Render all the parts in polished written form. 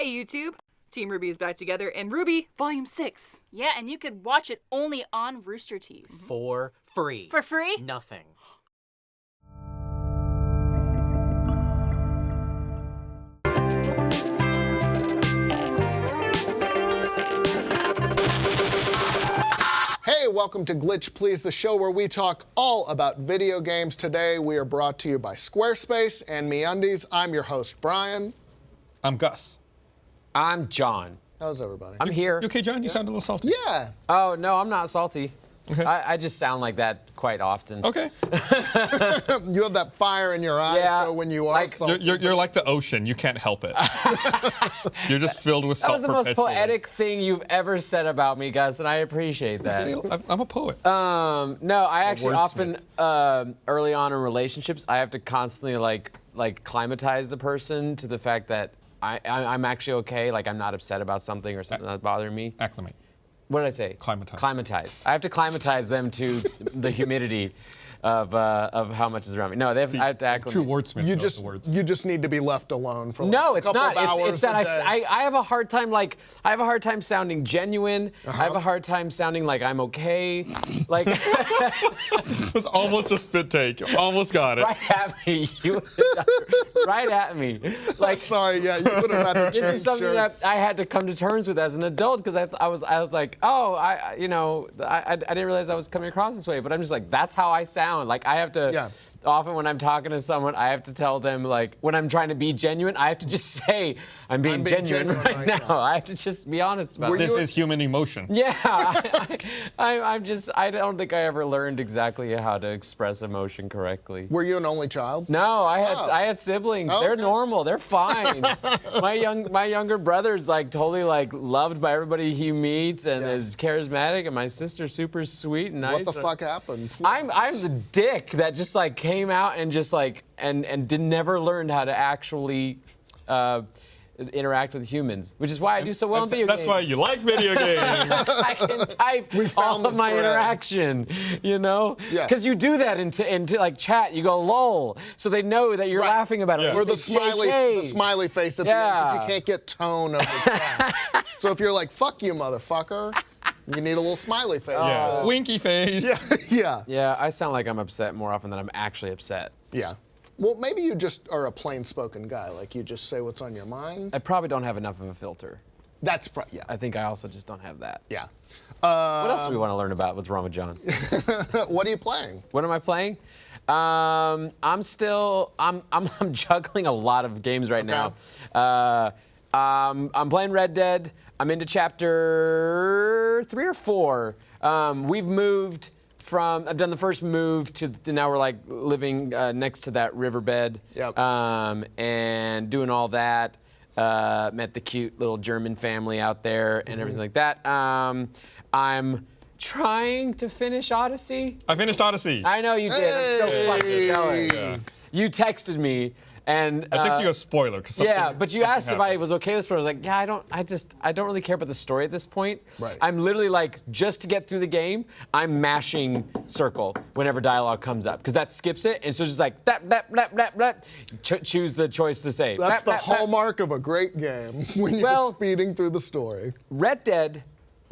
Hey YouTube, Team Ruby is back together in Ruby Volume 6. Yeah, and you could watch it only on Rooster Teeth. For free. For free? Nothing. Hey, welcome to Glitch Please, the show where we talk all about video games. Today we are brought to you by Squarespace and MeUndies. I'm your host, Brian. I'm Gus. I'm John. How's everybody? I'm here. You okay, John? You sound a little salty. Yeah. Oh, no, I'm not salty. Okay. I just sound like that quite often. Okay. You have that fire in your eyes, Yeah, though, when you are like- salty. You're like the ocean. You can't help it. You're just filled with That salt was the most perpetually. poetic thing you've ever said about me, Gus, and I appreciate that. See, I'm a poet. No, I actually wordsmith. often, early on in relationships, I have to constantly like climatize the person to the fact that I'm actually okay, like I'm not upset about something or something that's bothering me. Acclimate. What did I say? Climatize. Climatize. I have to climatize them to the humidity of how much is around me. No, I have to acclimate. True wordsmith. You knows the words. just need to be left alone for like No, a it's couple not. of hours It's that a day. I have a hard time sounding genuine. I have a hard time sounding like I'm okay. Like It was almost a spit take. You almost got it. right at me. Right at me. Like Sorry, yeah, you would have had to this change is something shirts. that I had to come to terms with as an adult because I was like, oh, I didn't realize I was coming across this way. But I'm just like, that's how I sound. Like I have to. Yeah. Often when I'm talking to someone, I have to tell them, like, when I'm trying to be genuine, I have to just say, I'm being genuine right now. I have to just be honest about it. This is human emotion. Yeah, I don't think I ever learned exactly how to express emotion correctly. Were you an only child? No, I had siblings. Oh, They're okay. normal. They're fine. my younger brother's like totally like loved by everybody he meets and Yeah. is charismatic, and my sister's super sweet and nice. What the fuck happened? I'm the dick that just like came out and just like and never learned how to actually interact with humans, which is why I do so well in video games. That's why you like video games. I can type found all of the my thread. interaction, you know? Yeah. Because you do that into like chat, you go lol, so they know that you're Right. laughing about it. Yeah. You Or the say, smiley JK. face at the end, because Yeah. you can't get tone of the chat. So if you're like, fuck you, motherfucker, you need a little smiley face. Yeah. to- Winky face. Yeah. Yeah, I sound like I'm upset more often than I'm actually upset. Yeah. Well, maybe you just are a plain-spoken guy. Like, you just say what's on your mind. I probably don't have enough of a filter. That's yeah. I think I also just don't have that. Yeah. What else do we want to learn about? What's wrong with John? What are you playing? What am I playing? I'm juggling a lot of games right now. I'm playing Red Dead. I'm into chapter 3 or 4. We've moved from, I've done the first move to now we're like living next to that riverbed. Yep. And doing all that. Met the cute little German family out there and everything like that. I'm trying to finish Odyssey. I finished Odyssey. I know you did. I'm so fucking jealous. Yeah. You texted me, and I texted you a spoiler. yeah, but you asked if I happened. was okay with spoilers. I was like, yeah, I don't really care about the story at this point. Right. I'm literally like, just to get through the game, I'm mashing circle whenever dialogue comes up, because that skips it, and so it's just like, choose the choice to say. That's the Blap, blap, blap. hallmark of a great game, when you're Well- speeding through the story. Red Dead.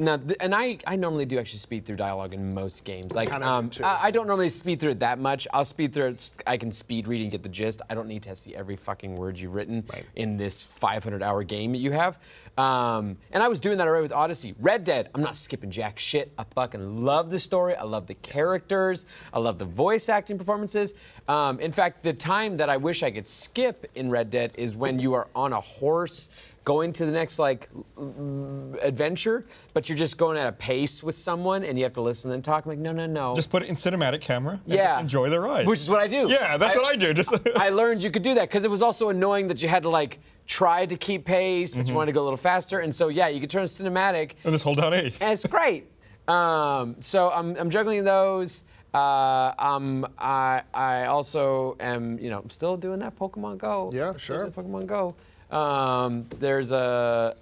Now, and I normally do actually speed through dialogue in most games. Like, Kinda do too. I don't normally speed through it that much. I'll speed through it. I can speed read and get the gist. I don't need to see every fucking word you've written in this 500-hour game that you have. And I was doing that already with Odyssey. Red Dead, I'm not skipping jack shit. I fucking love the story. I love the characters. I love the voice acting performances. In fact, the time that I wish I could skip in Red Dead is when you are on a horse going to the next adventure, but you're just going at a pace with someone and you have to listen to them talk. I'm like, no. Just put it in cinematic camera and Yeah. just enjoy the ride. Which is what I do. Yeah, that's what I do. Just I learned you could do that because it was also annoying that you had to like try to keep pace, but you wanted to go a little faster. And so yeah, you could turn cinematic, and just hold down A. and it's great. So I'm juggling those. I also am, still doing that Pokemon Go. Yeah, Still sure. doing Pokemon Go. There's a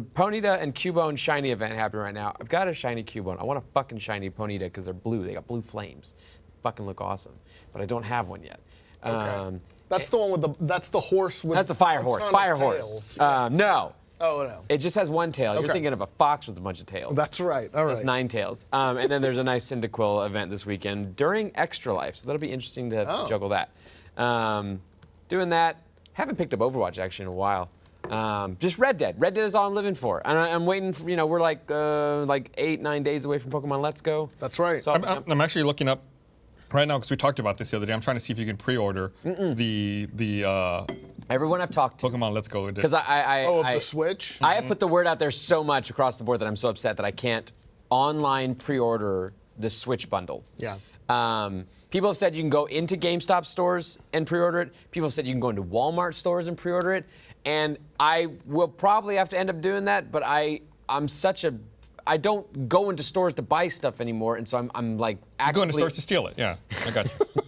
Ponyta and Cubone shiny event happening right now. I've got a shiny Cubone. I want a fucking shiny Ponyta because they're blue. They got blue flames. Fucking look awesome. But I don't have one yet. Okay. That's the one with that's the horse with. That's the fire a horse. ton of Fire tails. horse. No. Oh no. It just has one tail. You're Okay. thinking of a fox with a bunch of tails. That's right. All right. That's 9 tails. And then there's a nice Cyndaquil event this weekend during Extra Life, so that'll be interesting to juggle that. Doing that. Haven't picked up Overwatch actually in a while. Just Red Dead. Red Dead is all I'm living for. And I'm waiting for, we're like 8-9 days away from Pokemon Let's Go. That's right. So I'm actually looking up right now because we talked about this the other day. I'm trying to see if you can pre-order the everyone I've talked to. Pokemon Let's Go. Because the Switch? I have put the word out there so much across the board that I'm so upset that I can't online pre-order the Switch bundle. Yeah. People have said you can go into GameStop stores and pre-order it. People have said you can go into Walmart stores and pre-order it. And I will probably have to end up doing that, but I don't go into stores to buy stuff anymore, and so I'm like actively. Go into stores to steal it. Yeah, I got you.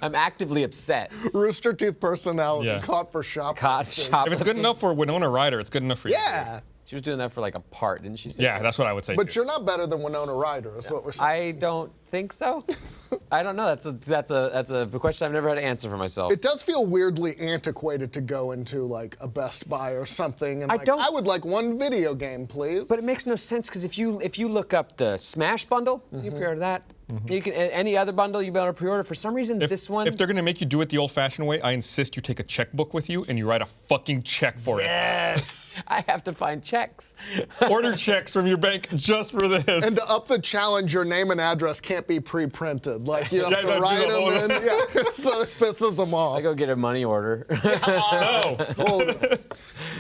I'm actively upset. Rooster Teeth personality caught for shoplifting. If it's good enough for Winona Ryder, it's good enough for you. Yeah. She was doing that for like a part, didn't she? Yeah, that's what I would say. But too. you're not better than Winona Ryder, is what we're saying. I don't think so. I don't know. That's a question I've never had to answer for myself. It does feel weirdly antiquated to go into like a Best Buy or something and I would like one video game, please. But it makes no sense because if you look up the Smash bundle, you pre-order that. You can any other bundle you better pre-order. For some reason, this one. If they're gonna make you do it the old-fashioned way, I insist you take a checkbook with you and you write a fucking check for Yes. I have to find checks. it. Order checks from your bank just for this. And to up the challenge, your name and address can't be pre-printed. Like you have Yeah, to that'd write be the them in. Yeah. So it pisses them off. I go get a money order. No.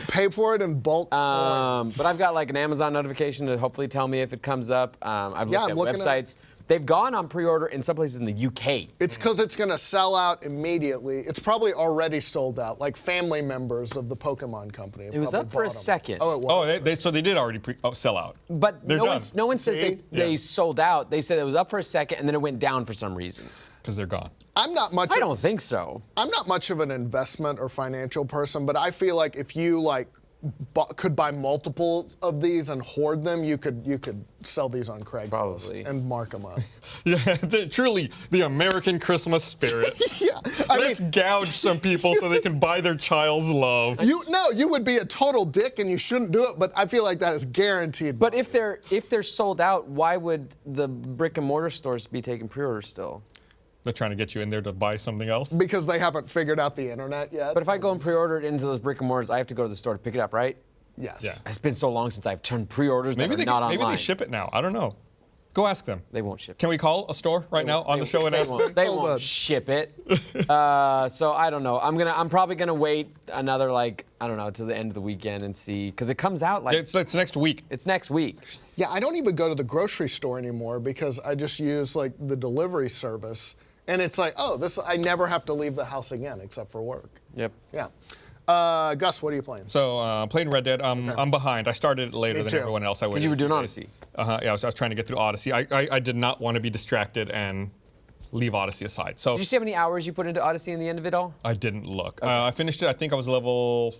Pay for it in bulk coins. But I've got like an Amazon notification to hopefully tell me if it comes up. I've looked I'm at looking at- websites. They've gone on pre-order in some places in the UK. It's because it's going to sell out immediately. It's probably already sold out. Like family members of the Pokemon company. It was up for a second. Oh, it was. Oh, so they did already sell out. But They're done. no one says See? they Yeah. sold out. They said it was up for a second and then it went down for some reason. Because they're gone. I'm not much. I don't think so. I'm not much of an investment or financial person, but I feel like if you could buy multiple of these and hoard them, you could sell these on Craigslist Probably. and mark them up. Yeah, truly the American Christmas spirit. Yeah, Let's gouge some people so they can buy their child's love. you would be a total dick and you shouldn't do it, but I feel like that is guaranteed. But if they're sold out, why would the brick and mortar stores be taking pre-orders still? They're trying to get you in there to buy something else. because they haven't figured out the internet yet. But if I go and pre-order it into those brick and mortars, I have to go to the store to pick it up, right? yes. Yeah. It's been so long since I've turned pre-orders that are not online. maybe they ship it now. I don't know. Go ask them. They won't ship it. Can we call a store right now on the show and ask them? They Hold on. won't ship it. So I don't know. I'm probably gonna wait another to the end of the weekend and see because it comes out like It's next week. it's next week. Yeah, I don't even go to the grocery store anymore because I just use like the delivery service. And it's like, I never have to leave the house again except for work. Yep. Yeah. Gus, what are you playing? So playing Red Dead. I'm behind. I started it later Me than too. everyone else. Because you were doing Odyssey. Yeah, I was trying to get through Odyssey. I did not want to be distracted and leave Odyssey aside. So Did you see how many hours you put into Odyssey in the end of it all? I didn't look. I finished it. I think I was level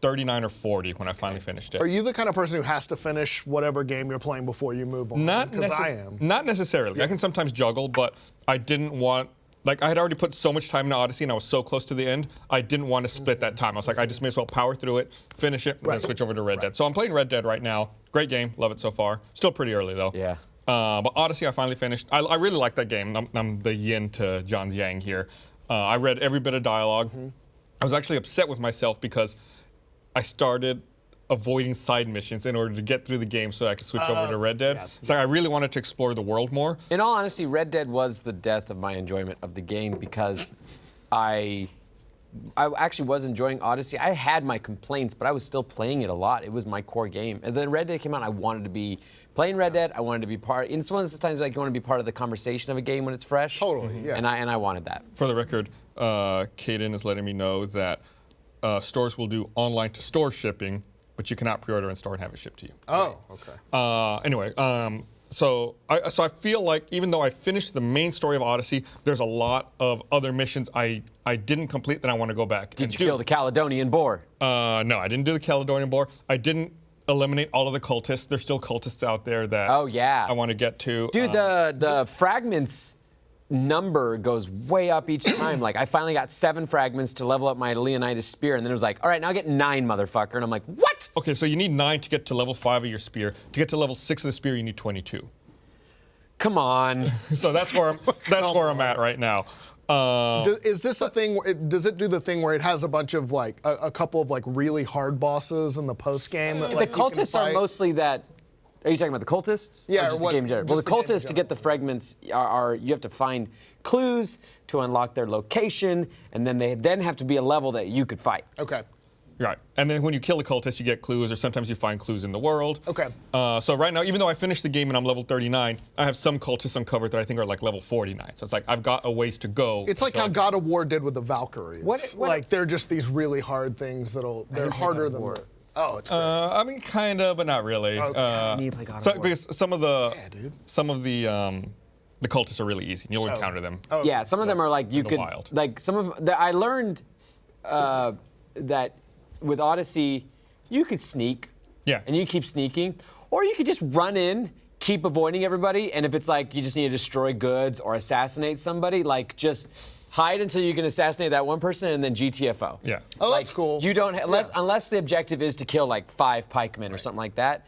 39 or 40 when I finally finished it. Are you the kind of person who has to finish whatever game you're playing before you move on? Not Because I am. Not necessarily. I can sometimes juggle, but I didn't want. Like, I had already put so much time into Odyssey, and I was so close to the end, I didn't want to split that time. I was like, I just may as well power through it, finish it, and then Right. switch over to Red Dead. So I'm playing Red Dead right now. Great game. Love it so far. Still pretty early, though. Yeah. But Odyssey, I finally finished. I really like that game. I'm the yin to John's yang here. I read every bit of dialogue. I was actually upset with myself because I started avoiding side missions in order to get through the game so I could switch over to Red Dead. yeah. So I really wanted to explore the world more. In all honesty, Red Dead was the death of my enjoyment of the game because I actually was enjoying Odyssey. I had my complaints, but I was still playing it a lot. It was my core game. And then Red Dead came out, I wanted to be playing Red Dead. I wanted to be part. It's one of those times like you want to be part of the conversation of a game when it's fresh. Totally, yeah. And I wanted that. For the record, Kaden is letting me know that stores will do online to store shipping, but you cannot pre-order in store and have it shipped to you. Oh, okay. Anyway, so I feel like even though I finished the main story of Odyssey, there's a lot of other missions I didn't complete that I want to go back. Did you kill the Caledonian boar? No, I didn't do the Caledonian Boar. I didn't eliminate all of the cultists. There's still cultists out there that Oh, yeah. I want to get to. Dude, the fragments number goes way up each time. Like I finally got 7 fragments to level up my Leonidas spear, and then it was like, all right, now get 9, motherfucker. And I'm like, what? Okay, so you need 9 to get to level 5 of your spear. To get to level 6 of the spear, you need 22. Come on. So that's where I'm at right now. Is this a thing? Does it do the thing where it has a bunch of like a couple of like really hard bosses in the post game? That, like, The cultists are mostly that. Are you talking about the cultists? Yeah, Or just or what- the game in general? just Well, the the game in cultists to get the fragments are you have to find clues to unlock their location, and then they then have to be a level that you could fight. Okay. Right. And then when you kill a cultist, you get clues, or sometimes you find clues in the world. Okay. So right now, even though I finished the game and I'm level 39, I have some cultists uncovered that I think are like level 49. So it's like I've got a ways to go. It's like how God of War did with the Valkyries. What- like they're just these really hard things they're harder than the. Oh, it's great. I mean, kind of, but not really. I need to play God of War. Because some of dude. the cultists are really easy. You'll encounter them. Oh. Yeah, some of them are like you the could wild. like some of that I learned that with Odyssey you could sneak. Yeah. And you keep sneaking, or you could just run in, keep avoiding everybody, and if it's like you just need to destroy goods or assassinate somebody, like just hide until you can assassinate that one person and then GTFO. Yeah. Oh, that's Like, cool. You don't Yeah. unless the objective is to kill like 5 pikemen or something like that,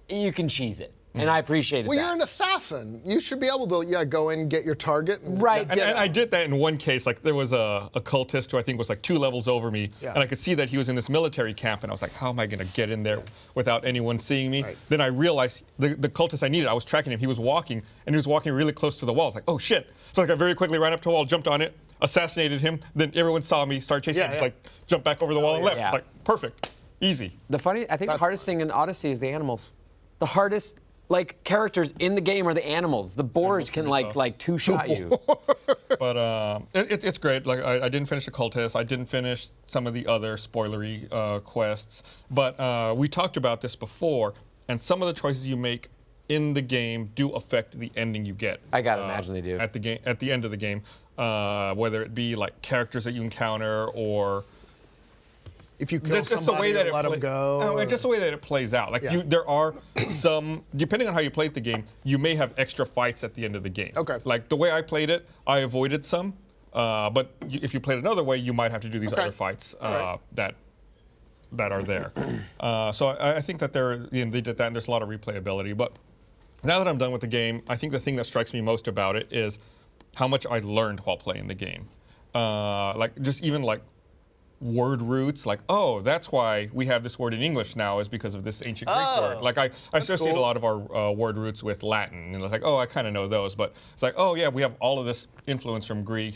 you can cheese it. And I appreciated Well, that. you're an assassin. You should be able to go in, get your target, and Right. And I did that in one case. Like there was a cultist who I think was like 2 levels over me, Yeah. and I could see that he was in this military camp, and I was like, how am I going to get in there without anyone seeing me? Right. Then I realized the cultist I needed, I was tracking him. He was walking, and he was walking really close to the wall. I was like, oh shit! So like I very quickly ran up to the wall, jumped on it, assassinated him. Then everyone saw me, started chasing me, just like jumped back over the wall and left. yeah. It's like perfect, easy. I think the That's hardest thing in Odyssey is the animals. The hardest like characters in the game are the animals. The boars can like two-shot you. But it's great. Like I didn't finish the cultist. I didn't finish some of the other spoilery quests. But we talked about this before, and some of the choices you make in the game do affect the ending you get. I gotta imagine they do. At the end of the game, whether it be like characters that you encounter or. if you kill Just the somebody, way that let them go. No, just the way that it plays out. Like Yeah. there are some, depending on how you played the game, you may have extra fights at the end of the game. Okay. Like the way I played it, I avoided some, but if you played another way, you might have to do these Okay. other fights All right. that are there. So I think that they did that, and there's a lot of replayability. But now that I'm done with the game, I think the thing that strikes me most about it is how much I learned while playing the game. Like just even like word roots, like, oh, that's why we have this word in English now is because of this ancient Greek word. Like I associate cool. a lot of our word roots with Latin, and it's like, oh, I kind of know those, but it's like, oh yeah, we have all of this influence from Greek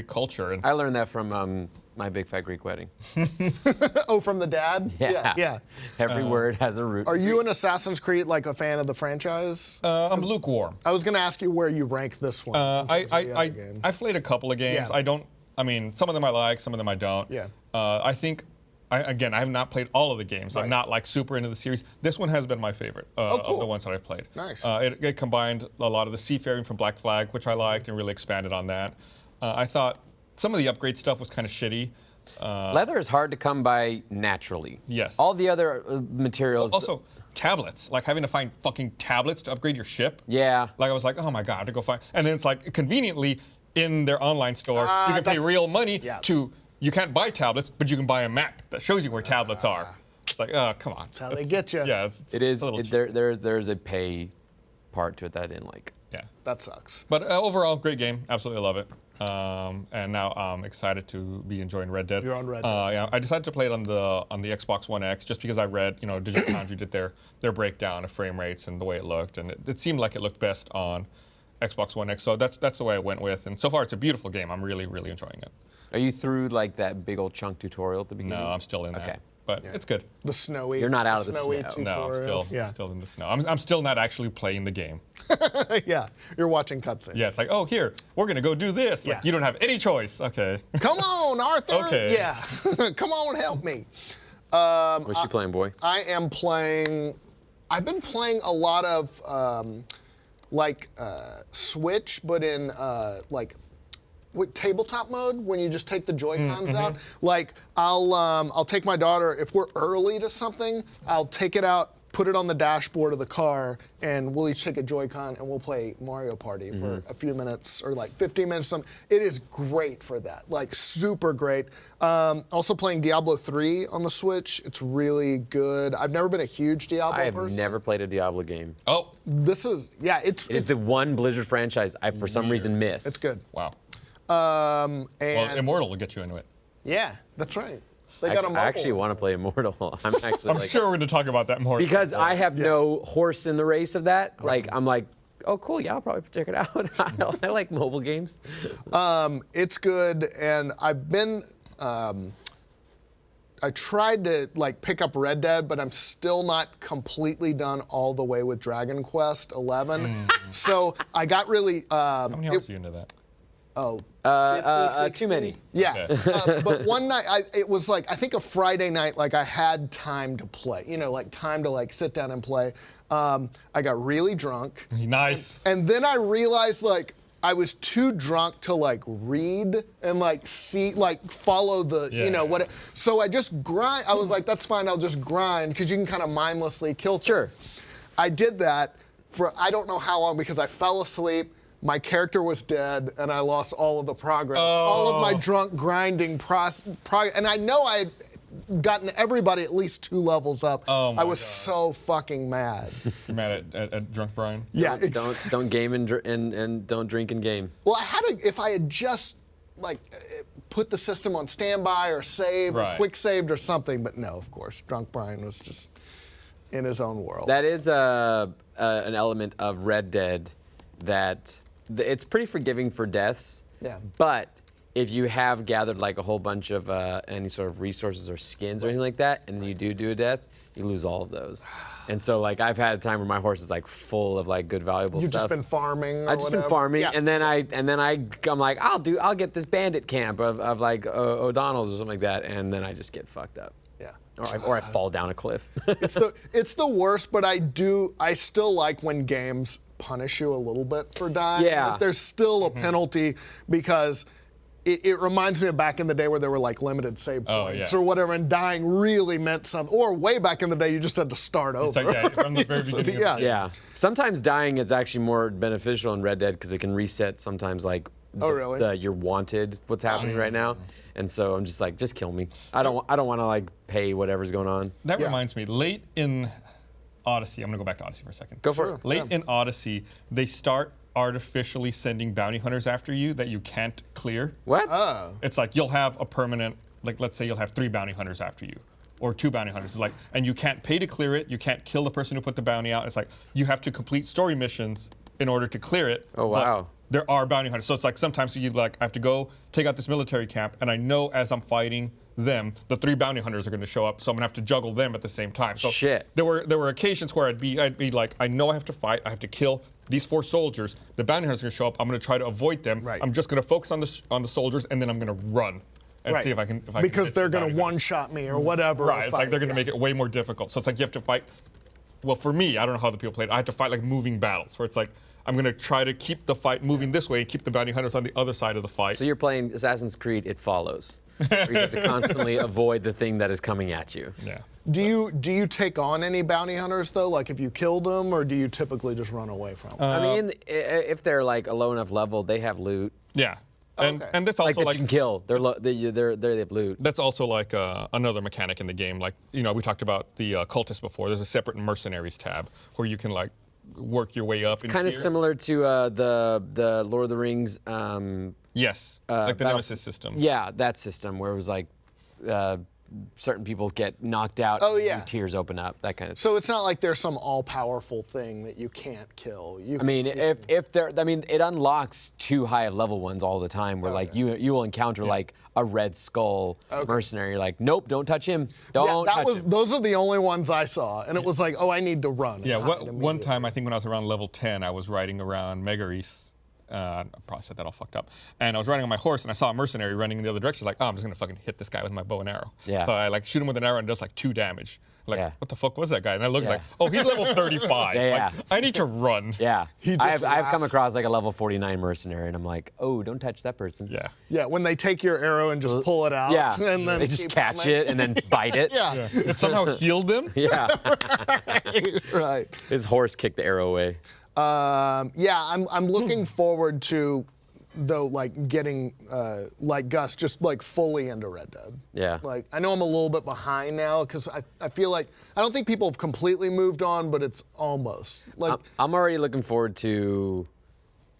culture. And I learned that from my big fat Greek wedding. Oh, from the dad? Yeah. Every word has a root. Are you an Assassin's Creed like a fan of the franchise? I'm lukewarm. I was going to ask you where you rank this one. in terms of the other game. I've played a couple of games. Yeah. I mean, some of them I like, some of them I don't. Yeah. I think, again, I have not played all of the games. Right. I'm not like super into the series. This one has been my favorite cool. of the ones that I've played. Nice. It combined a lot of the seafaring from Black Flag, which I liked, and really expanded on that. I thought some of the upgrade stuff was kind of shitty. Leather is hard to come by naturally. Yes. All the other materials. Also, tablets, like having to find fucking tablets to upgrade your ship. Yeah. Like I was like, oh my god, I have to go find. And then it's like conveniently in their online store, you can pay that's- real money yeah. to. You can't buy tablets, but you can buy a map that shows you where tablets are. It's like, oh, come on. That's how they get you. Yeah, it's It is. a little cheap. There's a pay part to it that I didn't like. Yeah. That sucks. But overall, great game. Absolutely love it. And now I'm excited to be enjoying Red Dead. You're on Red Dead. Yeah, I decided to play it on the Xbox One X just because I read, Digital Foundry did their breakdown of frame rates and the way it looked, and it seemed like it looked best on Xbox One X. So that's the way I went with. And so far, it's a beautiful game. I'm really, really enjoying it. Are you through like that big old chunk tutorial at the beginning? No, I'm still in Okay. that. But it's good. The snowy. You're not out of the snowy snow. tutorial. No, I'm still in the snow. I'm still not actually playing the game. Yeah, you're watching cutscenes. Yeah, it's like, oh, here, we're going to go do this. Like, Yeah. you don't have any choice. Okay. Come on, Arthur. Okay. Yeah. Come on, help me. What's you playing, boy? I am playing. I've been playing a lot of Switch, but in with tabletop mode when you just take the Joy-Cons out. Like I'll take my daughter if we're early to something. I'll take it out put it on the dashboard of the car, and we'll each take a Joy-Con and we'll play Mario Party for a few minutes or like 15 minutes. It is great for that, like super great. Also playing Diablo 3 on the Switch. It's really good. I've never been a huge Diablo I have person. never played a Diablo game. Oh, This is, yeah, It is the one Blizzard franchise I, for some reason, missed. it's good. wow. And Well, Immortal will get you into it. yeah, that's right. They got a mobile I actually one. want to play Immortal. I'm actually I'm like, sure we're going to talk about that more. because I have no horse in the race of that. Like, I'm like, oh, cool, yeah, I'll probably check it out. I like mobile games. It's good, and I've been. I tried to like pick up Red Dead, but I'm still not completely done all the way with Dragon Quest 11. So I got really. How many hours are you into that? 50, 60. too many. Yeah. But one night, it was like, I think a Friday night, like I had time to play, like time to like sit down and play. I got really drunk. Nice. And then I realized like I was too drunk to like read and like see, like follow the, what. So I just grind. I was like, that's fine, I'll just grind, because you can kind of mindlessly kill things. Sure. I did that for I don't know how long, because I fell asleep. My character was dead, and I lost all of the progress. All of my drunk grinding and I know I had gotten everybody at least 2 levels up. Oh my I was God. so fucking mad. You're mad at Drunk Brian? Yeah, Don't game and don't drink and game. Well, if I had just like put the system on standby or save or Right. quick saved or something, but no, of course, Drunk Brian was just in his own world. That is an element of Red Dead that it's pretty forgiving for deaths. Yeah. But if you have gathered like a whole bunch of any sort of resources or skins or anything like that, and then you do a death, you lose all of those. And so like I've had a time where my horse is like full of like good valuable You've stuff. just been farming. Or I've just been whatever. farming, Yeah. and then I'm like, I'll get this bandit camp of like O'Donnell's or something like that, and then I just get fucked up. Yeah. Or I fall down a cliff. It's the worst, but I still like when games punish you a little bit for dying. Yeah. But there's still a penalty, because it reminds me of back in the day where there were like limited save points yeah. or whatever, and dying really meant something. Or way back in the day, you just had to start over. It's like that from the very beginning. Yeah. Yeah. Sometimes dying is actually more beneficial in Red Dead because it can reset sometimes like really? you're wanted, what's happening right now. And so I'm just like, just kill me. I don't want to like pay whatever's going on. That reminds me, late in Odyssey, I'm going to go back to Odyssey for a second. Go for it. Late in Odyssey, they start artificially sending bounty hunters after you that you can't clear. What? Oh. It's like you'll have a permanent, like let's say you'll have 3 bounty hunters after you, or 2 bounty hunters. It's like, and you can't pay to clear it. You can't kill the person who put the bounty out. It's like you have to complete story missions in order to clear it. Oh, but wow. There are bounty hunters. So it's like sometimes you like I have to go take out this military camp, and I know as I'm fighting them, the 3 bounty hunters are going to show up, so I'm going to have to juggle them at the same time. So Shit. There were occasions where I'd be like, I know I have to fight. I have to kill these 4 soldiers. The bounty hunters are going to show up. I'm going to try to avoid them. Right. I'm just going to focus on the soldiers, and then I'm going to run and see if I can. Because get they're the going bounty to hunters. one-shot me or whatever. Right. It's like they're going to Yeah. make it way more difficult. So it's like you have to fight. Well, for me, I don't know how the people played. I had to fight like moving battles, where it's like I'm going to try to keep the fight moving this way and keep the bounty hunters on the other side of the fight. So you're playing Assassin's Creed, It Follows. Where you have to constantly avoid the thing that is coming at you. Yeah. Do you take on any bounty hunters though? Like if you killed them, or do you typically just run away from them? I mean, if they're like a low enough level, they have loot. Yeah. And Okay. and that's Like also that like you can kill. They have loot. that's also like another mechanic in the game. Like we talked about the cultists before. There's a separate mercenaries tab where you can like work your way up. Kind of similar to the Lord of the Rings. Yes. Like the Nemesis system. Yeah, that system where it was like certain people get knocked out. Oh, and yeah. new tiers open up. That kind of. So it's not like there's some all-powerful thing that you can't kill. I mean, if there, I mean, it unlocks too high of level ones all the time. Where like you will encounter like a Red Skull mercenary. You're like, nope, don't touch him. Don't touch him. Those are the only ones I saw, and it was like, oh, I need to run. Yeah. and hide One immediately. time, I think when I was around level 10, I was riding around Megaris. I probably said that all fucked up. And I was riding on my horse, and I saw a mercenary running in the other direction. Like, oh, I'm just gonna fucking hit this guy with my bow and arrow. Yeah. So I like shoot him with an arrow, and it does like 2 damage. Like, Yeah. what the fuck was that guy? And I looked Yeah. like, oh, he's level 35. Yeah. Like, I need to run. Yeah. He just I've come laughs. across like a level 49 mercenary, and I'm like, oh, don't touch that person. Yeah. Yeah, when they take your arrow and just pull it out. Yeah. And then They just keep catch coming. it and then bite it. Yeah. It somehow healed him. Yeah. Right. His horse kicked the arrow away. Yeah, I'm looking forward to, though, like getting like Gus just like fully into Red Dead. Yeah. Like I know I'm a little bit behind now because I feel like I don't think people have completely moved on, but it's almost like I'm already looking forward to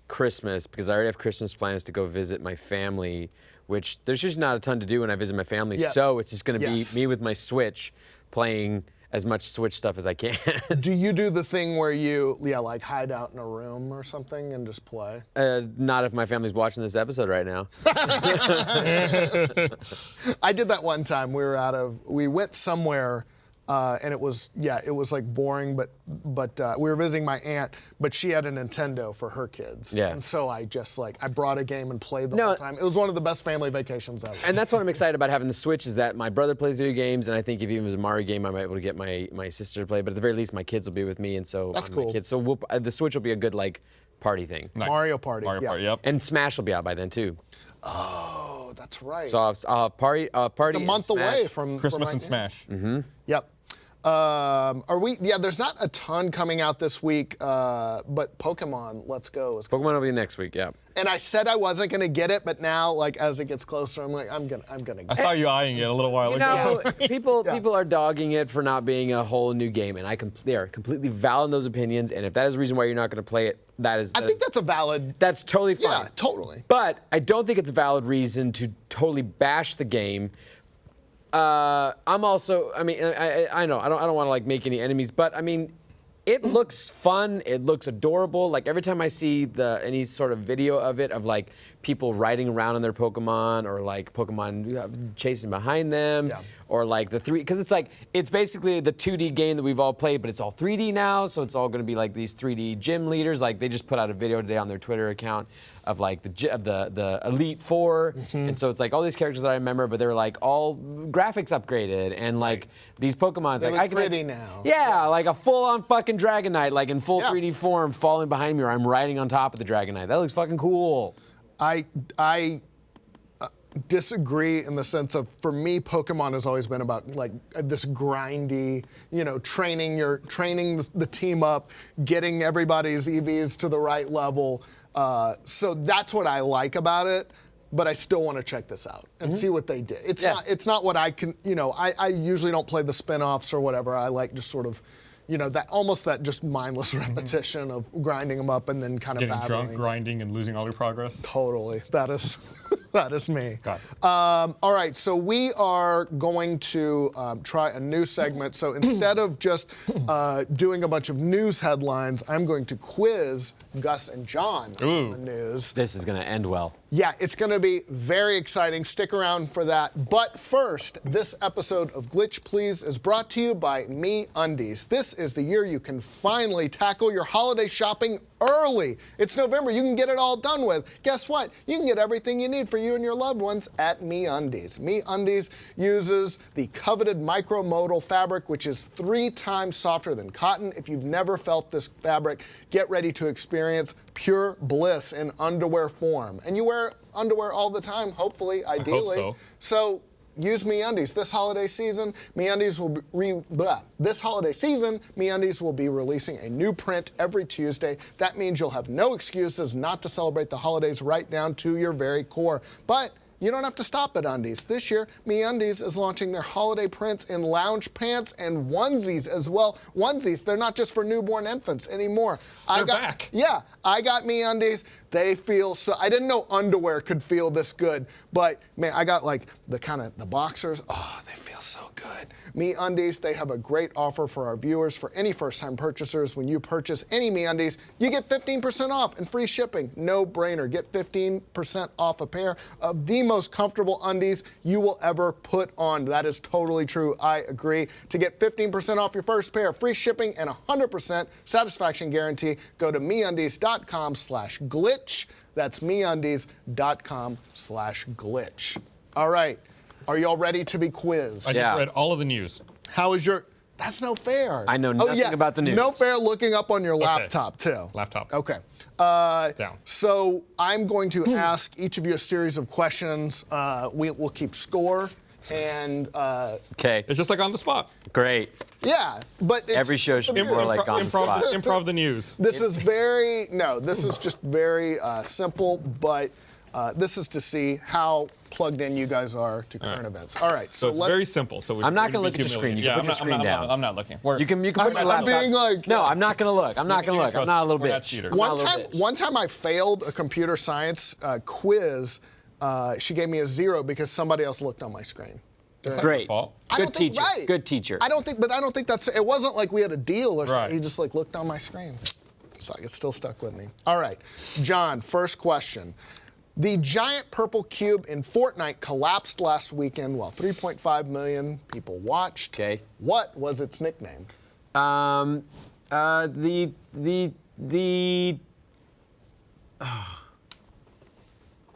Christmas because I already have Christmas plans to go visit my family, which there's just not a ton to do when I visit my family. Yeah. So it's just going to Yes. be me with my Switch playing as much Switch stuff as I can. Do you do the thing where you like hide out in a room or something and just play? Not if my family's watching this episode right now. I did that one time. We went somewhere, and it was like boring, but we were visiting my aunt, but she had a Nintendo for her kids. Yeah. And so I just I brought a game and played the No. whole time. It was one of the best family vacations ever. And that's what I'm excited about having the Switch is that my brother plays video games, and I think if even it was a Mario game, I might be able to get my sister to play. But at the very least, my kids will be with me, and so That's my cool. kids. So the Switch will be a good party thing. Nice. Mario Party. Mario yeah. Party, yep. And Smash will be out by then too. Oh, that's right. So I'll have party. it's a and month Smash. away from Christmas and yeah. Smash. Yep. Are we? Yeah, there's not a ton coming out this week, but Pokemon Let's Go is. Pokemon will be next week. Yeah. And I said I wasn't gonna get it, but now, like as it gets closer, I'm like, I'm gonna I get it. saw you eyeing it a little while You ago. know, people are dogging it for not being a whole new game, and they are completely valid in those opinions. And if that is the reason why you're not going to play it, I think that's a valid. that's totally fine. Yeah, totally. But I don't think it's a valid reason to totally bash the game. I'm also, I mean, I know I don't want to make any enemies, but I mean, it looks fun. It looks adorable. Like every time I see any sort of video of it, of like people riding around on their Pokemon, or like Pokemon chasing behind them, Yeah. or like because it's basically the 2D game that we've all played, but it's all 3D now. So it's all going to be like these 3D gym leaders. Like they just put out a video today on their Twitter account of like the Elite Four, and so it's like all these characters that I remember, but they're like all graphics upgraded, and like these Pokemon's They like look I can pretty now. Yeah, like a full-on fucking Dragonite, like in full Yeah. 3D form, falling behind me, or I'm riding on top of the Dragonite. That looks fucking cool. I disagree in the sense of, for me, Pokemon has always been about like this grindy, training the team up, getting everybody's EVs to the right level. So that's what I like about it. But I still want to check this out and see what they did. It's not what I can. I usually don't play the spin-offs or whatever. I like just sort of. that just mindless repetition of grinding them up and then kind of Getting battling. drunk, grinding, and losing all your progress. Totally. That is me. Got it. All right, so we are going to try a new segment. So instead of just doing a bunch of news headlines, I'm going to quiz Gus and John on the news. This is gonna end well. Yeah, it's going to be very exciting. Stick around for that. But first, this episode of Glitch Please is brought to you by MeUndies. This is the year you can finally tackle your holiday shopping early. It's November. You can get it all done with. Guess what? You can get everything you need for you and your loved ones at MeUndies. MeUndies uses the coveted micromodal fabric, which is 3 times softer than cotton. If you've never felt this fabric, get ready to experience pure bliss in underwear form. And you wear underwear all the time, hopefully, ideally. so. So use MeUndies. This holiday season, MeUndies will be releasing a new print every Tuesday. That means you'll have no excuses not to celebrate the holidays right down to your very core. But you don't have to stop at undies. This year, MeUndies is launching their holiday prints in lounge pants and onesies as well. Onesies, they're not just for newborn infants anymore. They're back. Yeah, I got MeUndies. They feel so. I didn't know underwear could feel this good, but man, I got like the boxers. Oh, they feel so good. MeUndies, they have a great offer for our viewers. For any first-time purchasers, when you purchase any MeUndies, you get 15% off and free shipping. No brainer. Get 15% off a pair of the most comfortable undies you will ever put on. That is totally true. I agree. To get 15% off your first pair, free shipping, and 100% satisfaction guarantee, go to MeUndies.com/glitch. That's MeUndies.com/glitch. All right. Are y'all ready to be quizzed? I just read all of the news. How is your... That's no fair. I know nothing about the news. No fair looking up on your laptop, too. Laptop. Okay. Down. So I'm going to ask each of you a series of questions. We'll keep score. And Okay. It's just like on the spot. Great. yeah, but it's, Every show should be more like on the spot. Improv the news. this is just very simple, but this is to see how plugged in you guys are to current events. All right, So so it's let's. very simple. So I'm not going gonna look at the screen. You can put your screen down. I'm not looking. You can put your I'm laptop. being like. No, I'm not gonna look. I'm not gonna look. I'm not a little We're not bitch. cheaters. I'm not a little bitch. One time I failed a computer science quiz. She gave me a 0 because somebody else looked on my screen. It's not Great. your fault. I Good don't think teacher. right. Good teacher. I don't think that's. It wasn't like we had a deal or something. Right. He just like looked on my screen. So it's still stuck with me. All right, John. First question. The giant purple cube in Fortnite collapsed last weekend while 3.5 million people watched. Okay. What was its nickname? I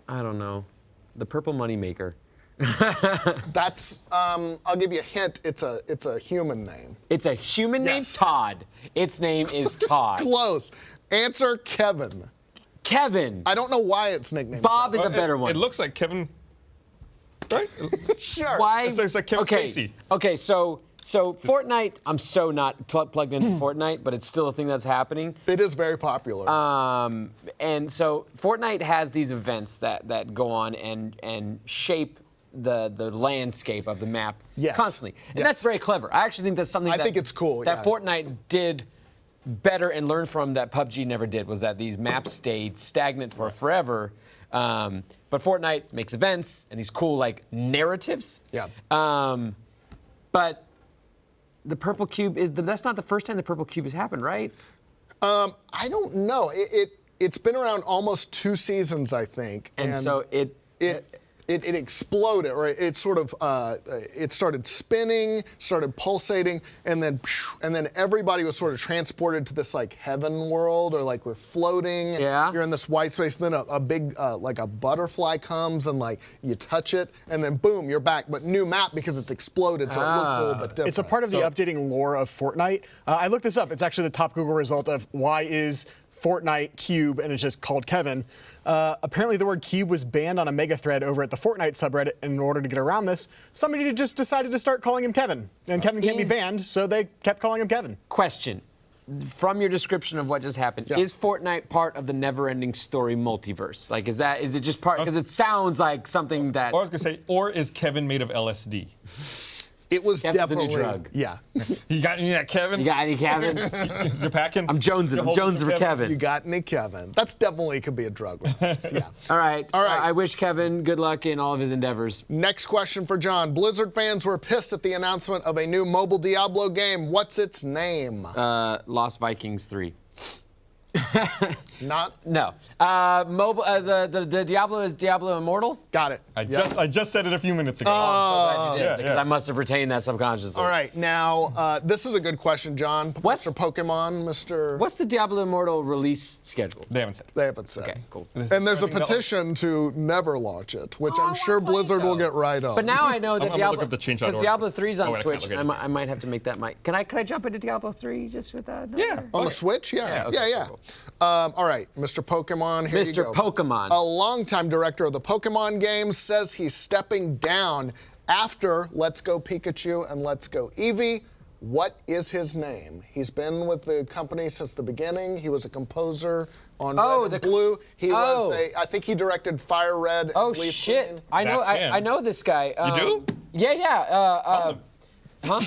don't know. The purple moneymaker. That's. I'll give you a hint. It's a human name. It's a human name, Yes. Todd. Its name is Todd. Close. Answer Kevin. Kevin. I don't know why it's nicknamed. Bob is a better one. It looks like Kevin. Right? Sure. Why? It's like Kevin okay. Spacey. Okay, so Fortnite. I'm so not plugged into Fortnite, but it's still a thing that's happening. It is very popular. And so Fortnite has these events that go on and shape the landscape of the map Yes. constantly, and Yes. that's very clever. I actually think that's something I that think it's cool, that yeah. Fortnite did better and learned from that PUBG never did, was that these maps stayed stagnant for forever. But Fortnite makes events and these cool like narratives. Yeah. But the purple cube that's not the first time the purple cube has happened, right? I don't know. It's been around almost 2 seasons, I think. And so it exploded, or it sort of it started spinning, started pulsating, and then everybody was sort of transported to this like heaven world, or like we're floating. Yeah. You're in this white space. And then a big like a butterfly comes and like you touch it, and then boom, you're back. But new map because it's exploded, so it looks a little bit different. It's a part of the updating lore of Fortnite. I looked this up. It's actually the top Google result of why is Fortnite Cube, and it's just called Kevin. Apparently the word cube was banned on a mega thread over at the Fortnite subreddit, and in order to get around this, somebody just decided to start calling him Kevin. And Kevin can't be banned, so they kept calling him Kevin. Question. From your description of what just happened, Yeah. is Fortnite part of the never-ending story multiverse? Like, is it just part? Because it sounds like something that. Or I was gonna say, or is Kevin made of LSD? It was Kevin's a new definitely drug. Yeah. You got any of that, Kevin? You got any Kevin? You're packing? I'm jonesing. You're I'm holding jonesing some for Kevin. You got any Kevin? That's definitely could be a drug reference. Yeah. All right. All right. I wish Kevin good luck in all of his endeavors. Next question for John. Blizzard fans were pissed at the announcement of a new mobile Diablo game. What's its name? Lost Vikings 3. Not. No. Mobile. The Diablo is Diablo Immortal. Got it. I just said it a few minutes ago. I'm so glad you did, yeah, because yeah. I must have retained that subconsciously. All right. Now, this is a good question, John. What's- Mr. Pokemon, Mr. What's the Diablo Immortal release schedule? They haven't said. They haven't said. Okay, cool. And there's a I think that- petition to never launch it, which Oh, I I'm sure wanna play it, Blizzard will though. get right on. But now I know that I'm gonna Diablo, look up the change.org. because Diablo 3's on Oh, wait, I can't Switch. look at it. I might have to make that my. Can I jump into Diablo 3 just with that? Yeah. number? on the Switch, yeah, okay, yeah. cool. All right, Mr. Pokemon, here you Mr. go. Pokemon. A longtime director of the Pokemon games says he's stepping down after Let's Go Pikachu and Let's Go Eevee. What is his name? He's been with the company since the beginning. He was a composer on Red and Blue. He was I think he directed Fire Red and Oh Leaf shit! Green. I know. That's him. I know this guy. You do? Yeah, yeah. Huh?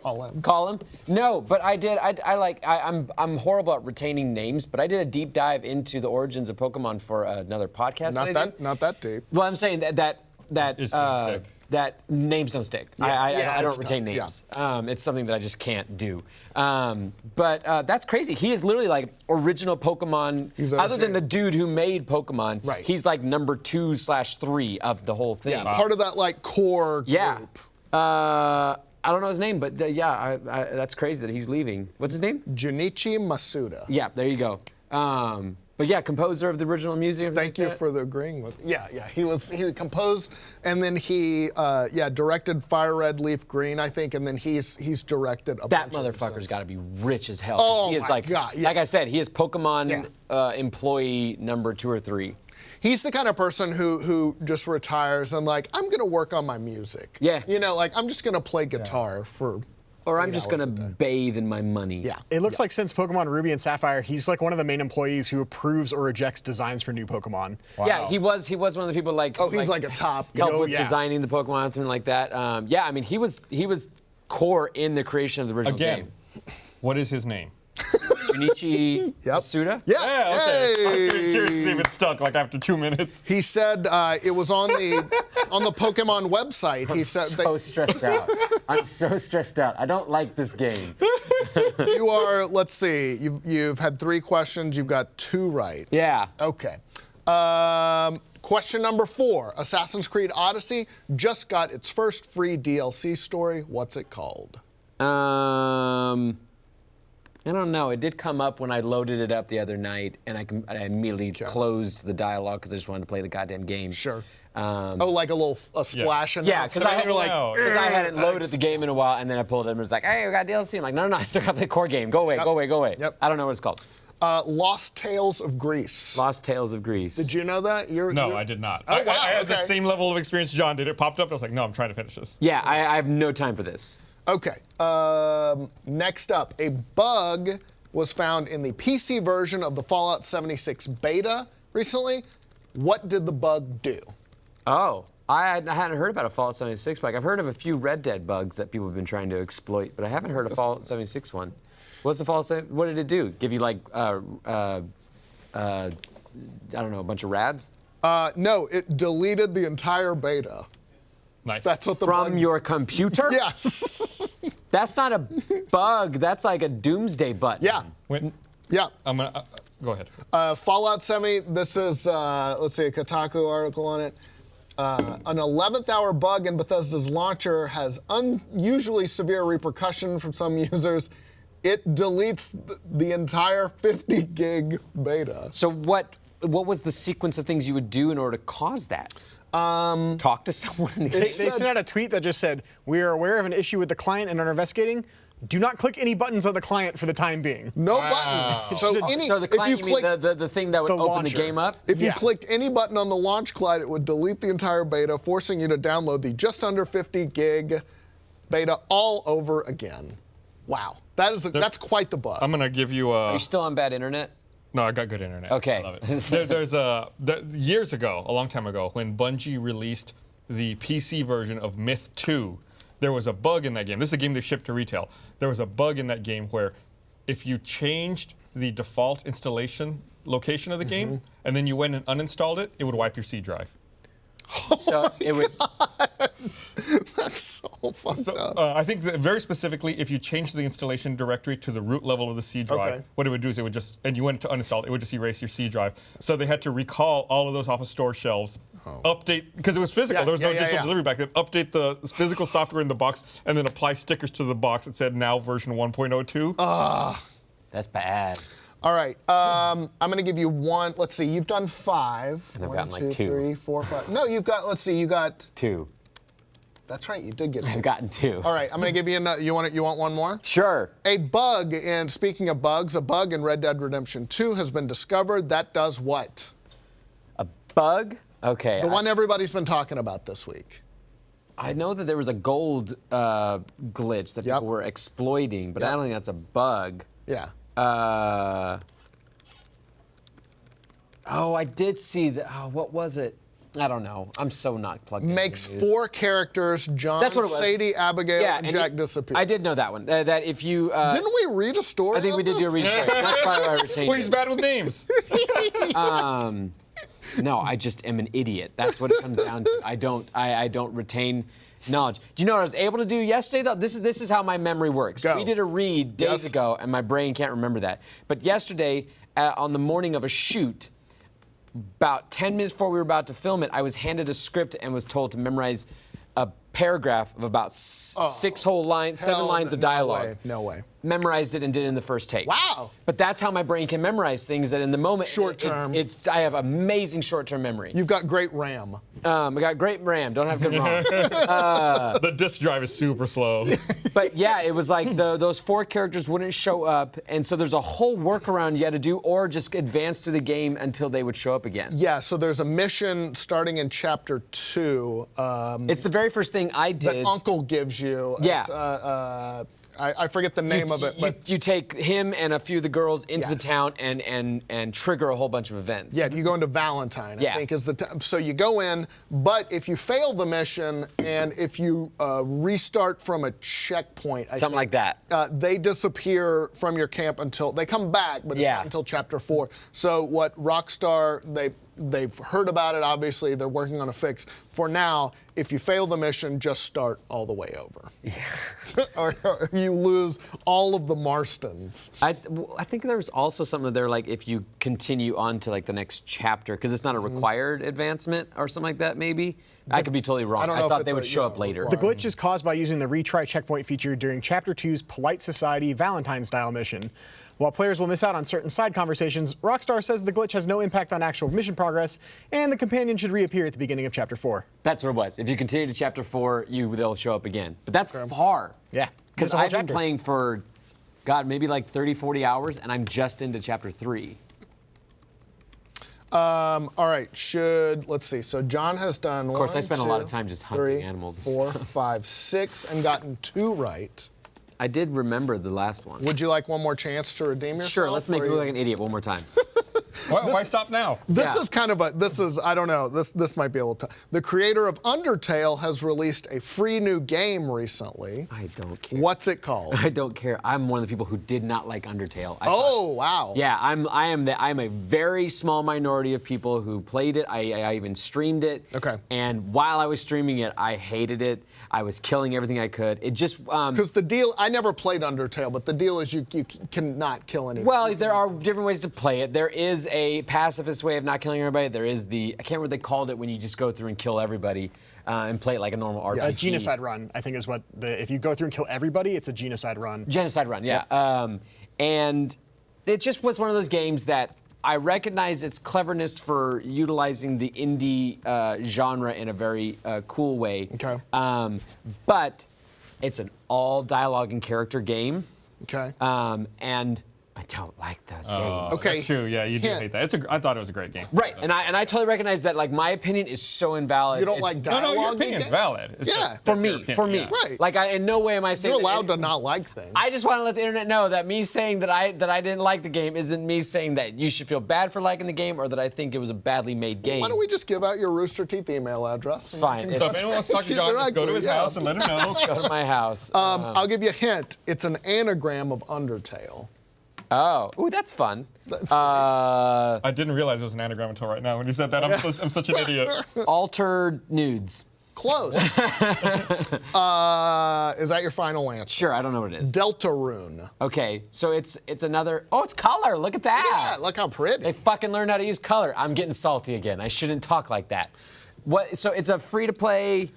Call him. Call him? No, but I did. I'm horrible at retaining names, but I did a deep dive into the origins of Pokemon for another podcast. Not that deep. Well, I'm saying that It's gonna stick. that names don't stick. Yeah, I don't it's retain tough. names. It's something that I just can't do. But that's crazy. He is literally like original Pokemon. He's other OG. than the dude who made Pokemon, Right. he's like number 2/3 of the whole thing. Yeah, part of that like core Yeah. group. I don't know his name, but that's crazy that he's leaving. What's his name? Junichi Masuda. Yeah, there you go. But yeah, composer of the original music. Thank you for the agreeing with. Yeah. He composed, and then he directed Fire Red Leaf Green, I think, and then he's directed a That bunch of motherfucker's episodes. got to be rich as hell. 'Cause Oh he is my like, God, yeah. like I said, he is Pokemon employee number 2 or 3. He's the kind of person who just retires and like, I'm gonna work on my music. Yeah. You know, like I'm just gonna play guitar for. Or I'm 8 just hours gonna a day. bathe in my money. Yeah. It looks like since Pokemon Ruby and Sapphire, he's like one of the main employees who approves or rejects designs for new Pokemon. Yeah, he was one of the people like. Oh, he's like a top. help with yeah. designing the Pokemon, something like that. Yeah, I mean, he was core in the creation of the original Again, game. what is his name? Junichi Masuda? Yeah. Yeah, okay. I was Hey. curious to see if it stuck like after 2 minutes. He said it was on the Pokemon website. He said So stressed out. I'm so stressed out. I don't like this game. you are. Let's see. You've had 3 questions. You've got 2 right. Yeah. Okay. Question number 4. Assassin's Creed Odyssey just got its first free DLC story. What's it called? I don't know. It did come up when I loaded it up the other night, and I immediately closed the dialogue because I just wanted to play the goddamn game. Sure. Like a splash Yeah, announcement. because You're like, I hadn't loaded the game in a while, and then I pulled it and it was like, hey, we got DLC. I'm like, no, I still got to play the core game. Go away. Yep. I don't know what it's called. Lost Tales of Greece. Lost Tales of Greece. Did you know that? No, I did not. Oh, wow, I had the okay. same level of experience John did. It popped up. I was like, no, I'm trying to finish this. Yeah, I have no time for this. Okay. Next up, a bug was found in the PC version of the Fallout 76 beta recently. What did the bug do? Oh, I hadn't heard about a Fallout 76 bug. I've heard of a few Red Dead bugs that people have been trying to exploit, but I haven't heard a Fallout 76 one. What's the Fallout 76? What did it do? Give you like, I don't know, a bunch of rads? No, it deleted the entire beta. Nice. That's what the From bug your computer? Yes. That's not a bug. That's like a doomsday button. Yeah. Wait, Yeah. I'm gonna go ahead. Fallout 70, this is, let's see, a Kotaku article on it. An 11th hour bug in Bethesda's launcher has unusually severe repercussion from some users. It deletes the entire 50 gig beta. So what was the sequence of things you would do in order to cause that? Talk to someone in the They game? sent out a tweet that just said, we are aware of an issue with the client and are investigating. Do not click any buttons on the client for the time being. No buttons. So, So the client, if you click, the thing that would the open launcher. the game up? if you Yeah. clicked any button on the launch client, it would delete the entire beta, forcing you to download the just under 50 gig beta all over again. Wow, that's quite the bug. I'm gonna give you a. Are you still on bad internet? No, I got good internet. Okay. I love it. Years ago, a long time ago, when Bungie released the PC version of Myth 2, there was a bug in that game. This is a game they shipped to retail. There was a bug in that game where if you changed the default installation location of the game and then you went and uninstalled it, it would wipe your C drive. So it would. That's so fucked up. I think that very specifically, if you change the installation directory to the root level of the C drive, Okay. what it would do is it would just, and you went to uninstall it, it would just erase your C drive. So they had to recall all of those off of store shelves, update, because it was physical, Yeah, there was no yeah, digital yeah. delivery back then, update the physical software in the box, and then apply stickers to the box that said now version 1.02. That's bad. All right, I'm going to give you one. Let's see, you've done 5. And I've One, gotten like 2, 2. 3, 4, 5. No, you've got. Let's see, you got. 2. That's right, you did get 2. I've gotten 2. All right, I'm going to give you another. You want one more? Sure. A bug, and speaking of bugs, a bug in Red Dead Redemption 2 has been discovered that does what? A bug? Okay. The one everybody's been talking about this week. I know that there was a gold glitch that Yep. people were exploiting, but I don't think that's a bug. Yeah. Oh, I did see that. Oh, what was it? I don't know. I'm so not plugged in. Makes 4 characters, John, That's what it was. Sadie, Abigail, and Jack it- disappear. I did know that one. That if you. Didn't we read a story I think on we did do a this? research. That's probably why we're changing. Well, he's bad with names. No, I just am an idiot. That's what it comes down to. I don't retain knowledge. Do you know what I was able to do yesterday though? This is how my memory works. Go. We did a read days Yes. ago, and my brain can't remember that. But yesterday, on the morning of a shoot, about 10 minutes before we were about to film it, I was handed a script and was told to memorize paragraph of about 6 whole lines, 7 lines of dialogue. No way. Memorized it and did it in the first take. Wow. But that's how my brain can memorize things that in the moment. Short term. I have amazing short-term memory. You've got great RAM. I got great RAM. Don't have good ROM. The disk drive is super slow. But yeah, it was like those 4 characters wouldn't show up, and so there's a whole workaround you had to do, or just advance through the game until they would show up again. Yeah, so there's a mission starting in chapter 2. It's the very first thing I did. That Uncle gives you. Yeah. It's, I forget the name of it, but you take him and a few of the girls into the Yes. town and trigger a whole bunch of events. yeah, you go into Valentine, I Yeah. think is the so you go in, but if you fail the mission and if you restart from a checkpoint, Something like that. they disappear from your camp until they come back, but it's Yeah. not until chapter 4. So what Rockstar they've heard about it. Obviously, they're working on a fix. For now, if you fail the mission, just start all the way over. Yeah. or you lose all of the Marstons. I think there was also something there, like if you continue on to like the next chapter, because it's not a required advancement or something like that. Maybe I could be totally wrong. I don't know I if thought it's they would a- show yeah, up later. The glitch is caused by using the retry checkpoint feature during Chapter 2's Polite Society Valentine-style mission. While players will miss out on certain side conversations, Rockstar says the glitch has no impact on actual mission progress, and the companion should reappear at the beginning of Chapter 4. That's what it was. If you continue to chapter 4, they'll show up again. But that's far. Yeah. Because It's a whole I've been chapter. playing for, God, maybe like 30, 40 hours, and I'm just into chapter 3. All right, let's see. So John has done Of course, I spent a lot of time just hunting animals and 4, stuff. 5, 6, and gotten 2 right. I did remember the last one. Would you like one more chance to redeem yourself? Sure, let's make or me look you- like an idiot one more time. Why stop now? This Yeah. is kind of I don't know, this might be a little tough. The creator of Undertale has released a free new game recently. I don't care. What's it called? I don't care. I'm one of the people who did not like Undertale. Oh, wow. Yeah, I'm a very small minority of people who played it. I even streamed it. Okay. And while I was streaming it, I hated it. I was killing everything I could. It just Because the deal, I never played Undertale, but the deal is you cannot kill anyone. well, there are different ways to play it. There is a pacifist way of not killing everybody. There is I can't remember what they called it when you just go through and kill everybody and play it like a normal RPG. A genocide run, I think, is what if you go through and kill everybody, it's a genocide run. Genocide run, yeah. And it just was one of those games that I recognize its cleverness for utilizing the indie genre in a very cool way. Okay. But it's an all dialogue and character game. Okay. And I don't like those games. Okay. That's true. Yeah, you do Hint. hate that. I thought it was a great game. Right, and I totally recognize that. Like my opinion is so invalid. You don't It's- like No, dialogue? your in opinion's games? valid. It's Yeah. just- for that's your me, opinion, for me. yeah. Right. Like in no way am I saying You're that allowed to not like things. I just want to let the internet know that me saying that I didn't like the game isn't me saying that you should feel bad for liking the game or that I think it was a badly made game. Why don't we just give out your Rooster Teeth email address? and Fine. you can- So if anyone wants to talk to John, just go to his Directly, house and let him know. Go to my house. I'll give you a hint. It's an anagram of Undertale. Oh, ooh, that's fun. I didn't realize it was an anagram until right now. When you said that, I'm such an idiot. Altered nudes. Close. Is that your final answer? Sure, I don't know what it is. Deltarune. Okay, so it's another. Oh, it's color. Look at that. Yeah, look how pretty. They fucking learned how to use color. I'm getting salty again. I shouldn't talk like that. What? So it's a free-to-play.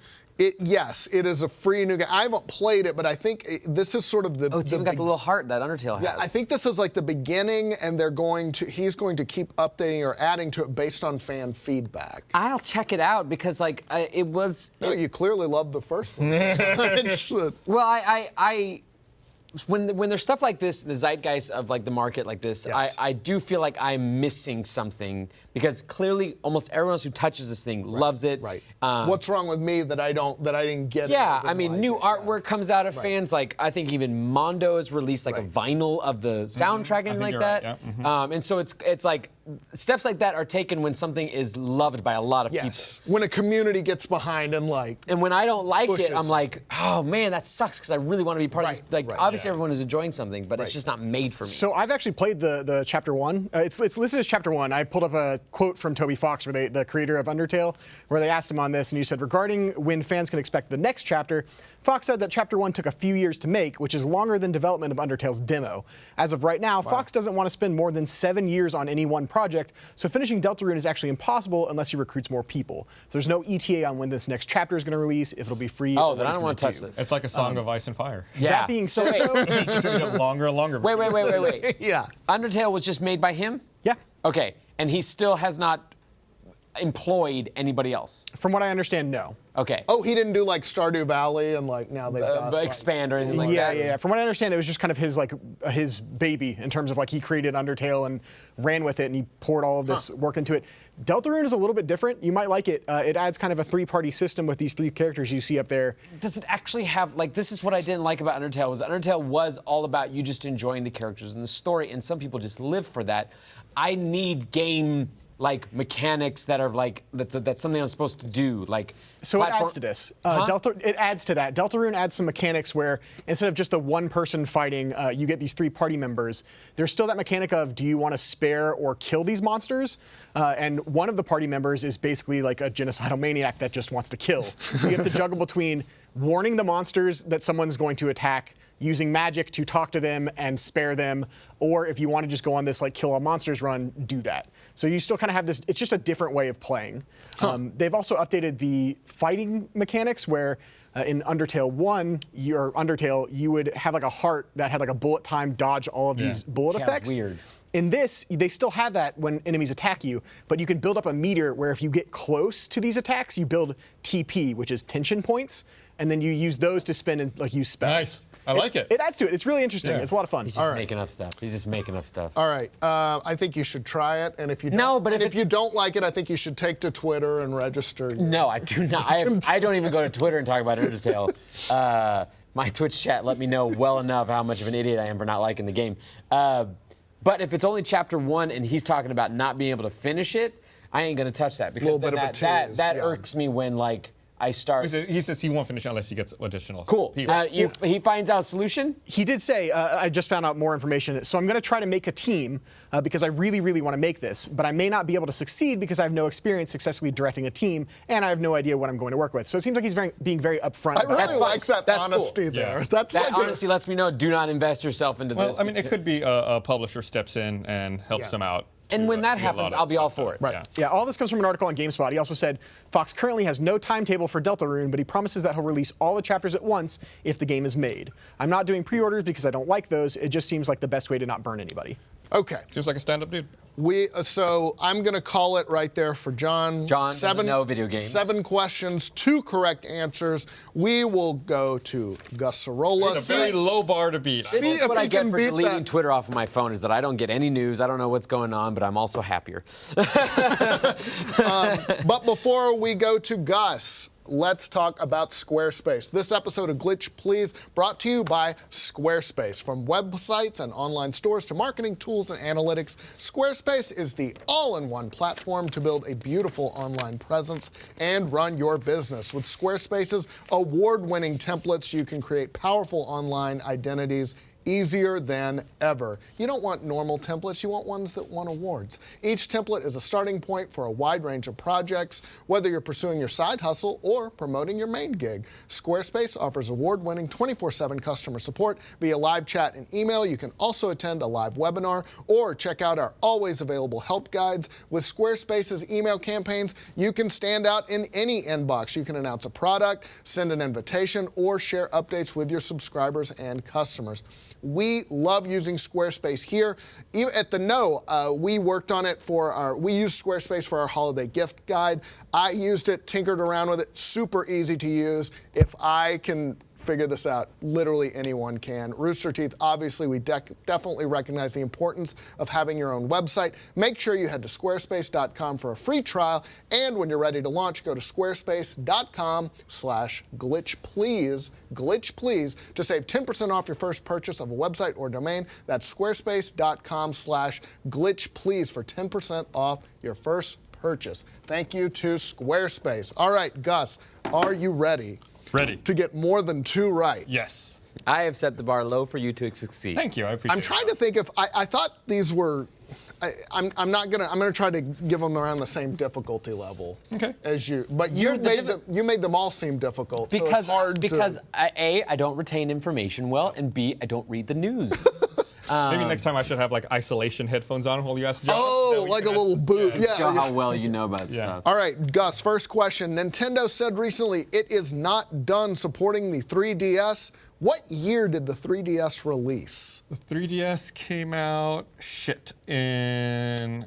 Yes, it is a free new game. I haven't played it, but I think this is sort of the. Oh, it's even got the little heart that Undertale has. Yeah, I think this is like the beginning, and he's going to keep updating or adding to it based on fan feedback. I'll check it out because like it was. No, you clearly loved the first one. It's, Well, I when there's stuff like this, the zeitgeist of like the market like this, Yes. I do feel like I'm missing something because clearly almost everyone else who touches this thing loves it. right. What's wrong with me that I didn't get it? Yeah, or I didn't mean, like new it? artwork comes out of fans. Like I think even Mondo has released like a vinyl of the soundtrack and think like you're that. right, yeah. And so it's like steps like that are taken when something is loved by a lot of Yes, when a community gets behind and like. people. And when I don't like Pushes it, I'm like, oh man, that sucks because I really want to be part of Right, this. Like right, obviously everyone is enjoying something, but Right. it's just not made for me. So I've actually played the chapter 1. It's listed as chapter 1. I pulled up a quote from Toby Fox, where the creator of Undertale, where they asked him on this, and he said, regarding when fans can expect the next chapter, Fox said that chapter 1 took a few years to make, which is longer than development of Undertale's demo. As of right now, Fox doesn't want to spend more than 7 years on any one project, so finishing Deltarune is actually impossible unless he recruits more people. So there's no ETA on when this next chapter is going to release, if it'll be free. Oh, or then what I it's don't gonna want to touch do. this. It's like a song of ice and fire. Yeah. That being So said, wait, though, It's gonna get longer and longer. wait. Yeah. Undertale was just made by him? yeah, Okay, and he still has not employed anybody else. from what I understand, no. Okay. Oh, he didn't do like Stardew Valley and like now they've got But like, expand or anything like Yeah, that? yeah. From what I understand, it was just kind of his his baby in terms of like he created Undertale and ran with it and he poured all of this work into it. Deltarune is a little bit different. You might like it. It adds kind of a three-party system with these 3 characters you see up there. Does it actually have, like, this is what I didn't like about Undertale, was Undertale was all about you just enjoying the characters and the story, and some people just live for that. I need game, like, mechanics that are, like, that's something I'm supposed to do, like... So it adds to this. It adds to that. Deltarune adds some mechanics where instead of just the one person fighting, you get these 3 party members. There's still that mechanic of, do you want to spare or kill these monsters? And one of the party members is basically like a genocidal maniac that just wants to kill. So you have to juggle between warning the monsters that someone's going to attack, using magic to talk to them and spare them, or if you want to just go on this like kill all monsters run, do that. So you still kind of have this, it's just a different way of playing. They've also updated the fighting mechanics where in Undertale 1, you would have like a heart that had like a bullet time dodge all of these bullet Yeah, effects. weird. In this, they still have that when enemies attack you, but you can build up a meter where if you get close to these attacks, you build TP, which is tension points, and then you use those to spin and like use spells. Nice. I like it. It adds to it. It's really interesting. Yeah. It's a lot of fun. He's just making up stuff. He's just making up stuff. All right, I think you should try it, and if you don't, No, but if you don't like it, I think you should take to Twitter and register. No, I do not. I don't even go to Twitter and talk about Undertale. My Twitch chat let me know well enough how much of an idiot I am for not liking the game. But if it's only chapter 1 and he's talking about not being able to finish it, I ain't gonna touch that because Little bit of a tease, that yeah. irks me when like I start. He says he won't finish it unless he gets additional Cool. people. He finds out a solution. He did say, I just found out more information, so I'm going to try to make a team because I really, really want to make this, but I may not be able to succeed because I have no experience successfully directing a team, and I have no idea what I'm going to work with. So it seems like he's being very upfront I about really it. like that That's cool. honesty there. Yeah. That's That like honestly lets me know. Do not invest yourself into Well, this. I mean, it could be a publisher steps in and helps them out. And to, when that get a lot happens, of I'll be all stuff for done. it. Right. Yeah. Yeah, all this comes from an article on GameSpot. He also said Fox currently has no timetable for Deltarune, but he promises that he'll release all the chapters at once if the game is made. I'm not doing pre-orders because I don't like those. It just seems like the best way to not burn anybody. okay. Seems like a stand-up dude. So I'm gonna call it right there for John. John doesn't know video games. 7 questions, 2 correct answers. We will go to Gus Sorolla. It's a very low bar to beat. See That's if what he I get can for beat deleting that. Twitter off of my phone is that I don't get any news. I don't know what's going on, but I'm also happier. But before we go to Gus, let's talk about Squarespace. This episode of Glitch Please brought to you by Squarespace. From websites and online stores to marketing tools and analytics, Squarespace is the all-in-one platform to build a beautiful online presence and run your business. With Squarespace's award-winning templates, you can create powerful online identities easier than ever. You don't want normal templates, you want ones that won awards. Each template is a starting point for a wide range of projects, whether you're pursuing your side hustle or promoting your main gig. Squarespace offers award-winning 24/7 customer support via live chat and email. You can also attend a live webinar or check out our always available help guides. With Squarespace's email campaigns, you can stand out in any inbox. You can announce a product, send an invitation, or share updates with your subscribers and customers. We love using Squarespace here. Even at the Know, we worked on it we used Squarespace for our holiday gift guide. I used it, tinkered around with it, super easy to use. If I can figure this out, literally anyone can. Rooster Teeth, obviously, we definitely recognize the importance of having your own website. Make sure you head to squarespace.com for a free trial, and when you're ready to launch, go to squarespace.com/glitchplease, glitchplease, to save 10% off your first purchase of a website or domain. That's squarespace.com/glitchplease for 10% off your first purchase. Thank you to Squarespace. All right, Gus, are you ready? Ready. To get more than 2 right. Yes. I have set the bar low for you to succeed. Thank you. I appreciate it. I'm trying to think if I thought these were. I'm gonna try to give them around the same difficulty level Okay. as you. But you made them all seem difficult. Because so it's hard I don't retain information well, and B, I don't read the news. Maybe next time I should have like isolation headphones on while you ask John. Oh, That we like a can little boot. Yeah. Show yeah. how well you know about Yeah. stuff. All right, Gus, first question. Nintendo said recently it is not done supporting the 3DS. What year did the 3DS release? The 3DS came out, in,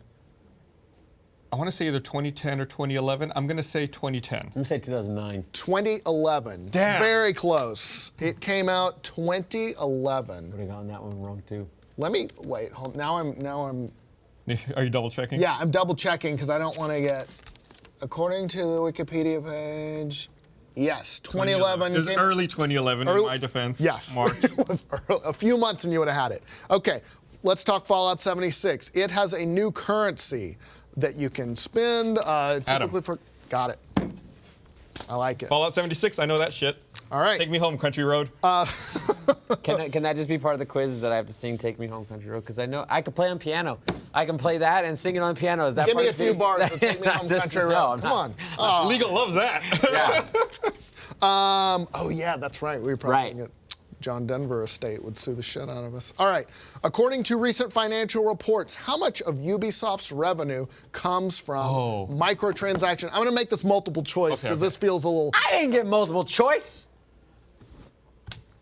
I want to say either 2010 or 2011. I'm going to say 2010. I'm gonna say 2009. 2011. Damn. Very close. It came out 2011. Would have gotten that one wrong too. Let me wait. Hold, now I'm. Are you double checking? Yeah, I'm double checking because I don't want to get. According to the Wikipedia page, yes, 2011. It was came- early 2011 in Early- my defense. Yes, March. it was a few months and you would have had it. Okay, let's talk Fallout 76. It has a new currency that you can spend typically for. Got it. I like it. Fallout 76, I know that shit. All right. Take me home, Country Road. Can that just be part of the quizzes that I have to sing "Take Me Home, Country Road"? Because I know I could play on piano. I can play that and sing it on piano. Is that Give part me a of the few thing? bars of Take Me Home Country Road. No, I'm Come not. on. Oh. Legal loves that. Yeah. Oh yeah, that's right. We were probably Right. gonna get John Denver estate would sue the shit out of us. All right. According to recent financial reports, how much of Ubisoft's revenue comes from microtransactions? I'm gonna make this multiple choice because Okay. this feels a little. I didn't get multiple choice.